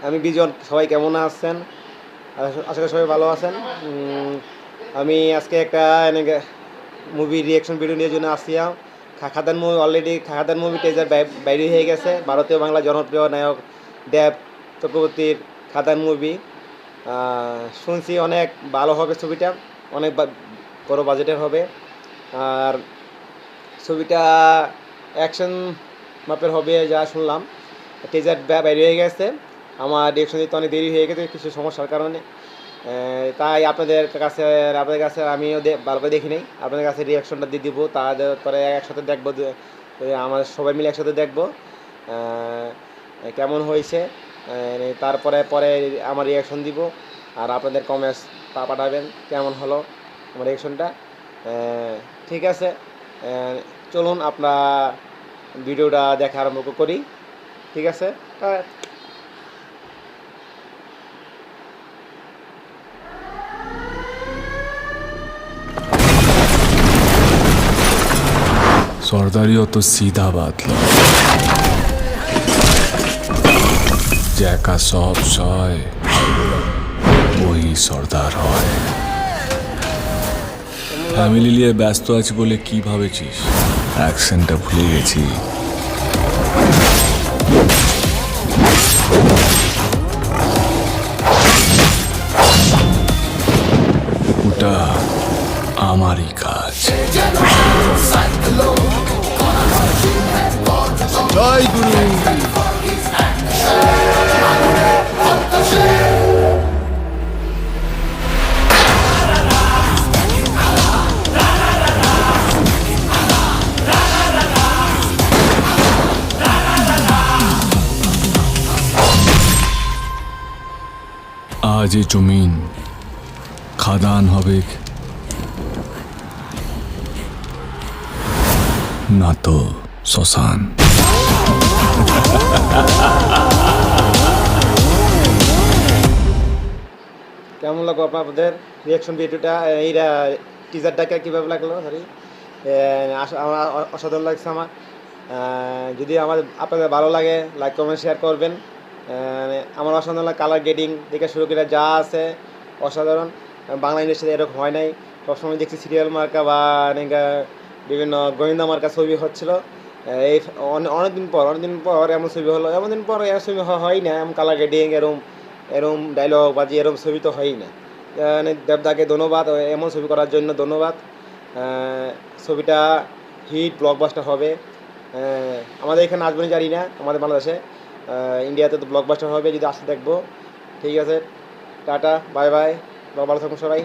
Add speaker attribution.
Speaker 1: আমি বিজন, সবাই কেমন আছেন? আশা করি সবাই ভালো আছেন। আমি আজকে একটা মুভি রিয়াকশন ভিডিও নিয়ে জন্য আসছিলাম। খাদান মুভি অলরেডি, খাদান মুভি টেজার বাইরে হয়ে গেছে। ভারতীয় বাংলা জনপ্রিয় নায়ক দেব চক্রবর্তীর খাদান মুভি। শুনছি অনেক ভালো হবে ছবিটা, অনেক বড় বাজেটের হবে। আর ছবিটা অ্যাকশন মাপের হবে যা শুনলাম। টেজার বাইরে হয়ে গেছে। আমার রিয়েকশন দিতে অনেক দেরি হয়ে গেছে কিছু সমস্যার কারণে। তাই আপনাদের কাছে আমিও ভালো করে দেখি নাই, আপনাদের কাছে রিয়াকশনটা দিয়ে দিব। তারপরে একসাথে দেখবো, আমরা সবাই মিলে একসাথে দেখবো কেমন হয়েছে। তারপরে আমার রিয়াকশন দিব, আর আপনাদের কমেন্টস পাঠাবেন কেমন হলো আমার রিয়াকশনটা। ঠিক আছে, চলুন আমরা ভিডিওটা দেখা আরম্ভ করি। ঠিক আছে।
Speaker 2: সর্দারিও তো সিধা বাতলা, জ্যাকা সব সয় ওই সর্দার হয়। ফ্যামিলি নিয়ে ব্যস্ত আছি বলে কি ভাবেছিস? অ্যাকশনটা ভুলে গেছি। ওটা আমারই কাজ। জয় গুরু। আজ এ জমিন খাদান হবে না তো শ্মশান।
Speaker 1: কেমন লাগলো আপনাদের রিয়াকশন ভিডিওটা? এইটা টিজারটাকে কীভাবে লাগলো? সরি, আমার অসাধারণ লাগছে আমার। যদি আপনাদের ভালো লাগে, লাইক কমেন্ট শেয়ার করবেন। আমার অসাধারণ কালার গ্রেডিং থেকে শুরু করে যা আছে অসাধারণ। বাংলা ইন্ডাস্ট্রিতে এরকম হয় নাই। সবসময় দেখছি সিরিয়াল মার্কা বা বিভিন্ন গোয়েন্দা মার্কা ছবি হচ্ছিলো। এই অনেকদিন পর এমন ছবি হলো। এমন দিন পর এমন ছবি হয় না, এমন কালার গ্রেডিং, এরম ডায়লগ বাজি, এরম ছবি তো হয়ই না। দেবদাকে ধন্যবাদ, এমন ছবি করার জন্য ধন্যবাদ। ছবিটা হিট ব্লকবাস্টার হবে। আমাদের এখানে আসবেন জানি না, আমাদের বাংলাদেশে, ইন্ডিয়াতে তো ব্লকবাস্টার হবে যদি আসতে দেখবো। ঠিক আছে, টাটা, বাই বাই, ভালো থাকুন সবাই।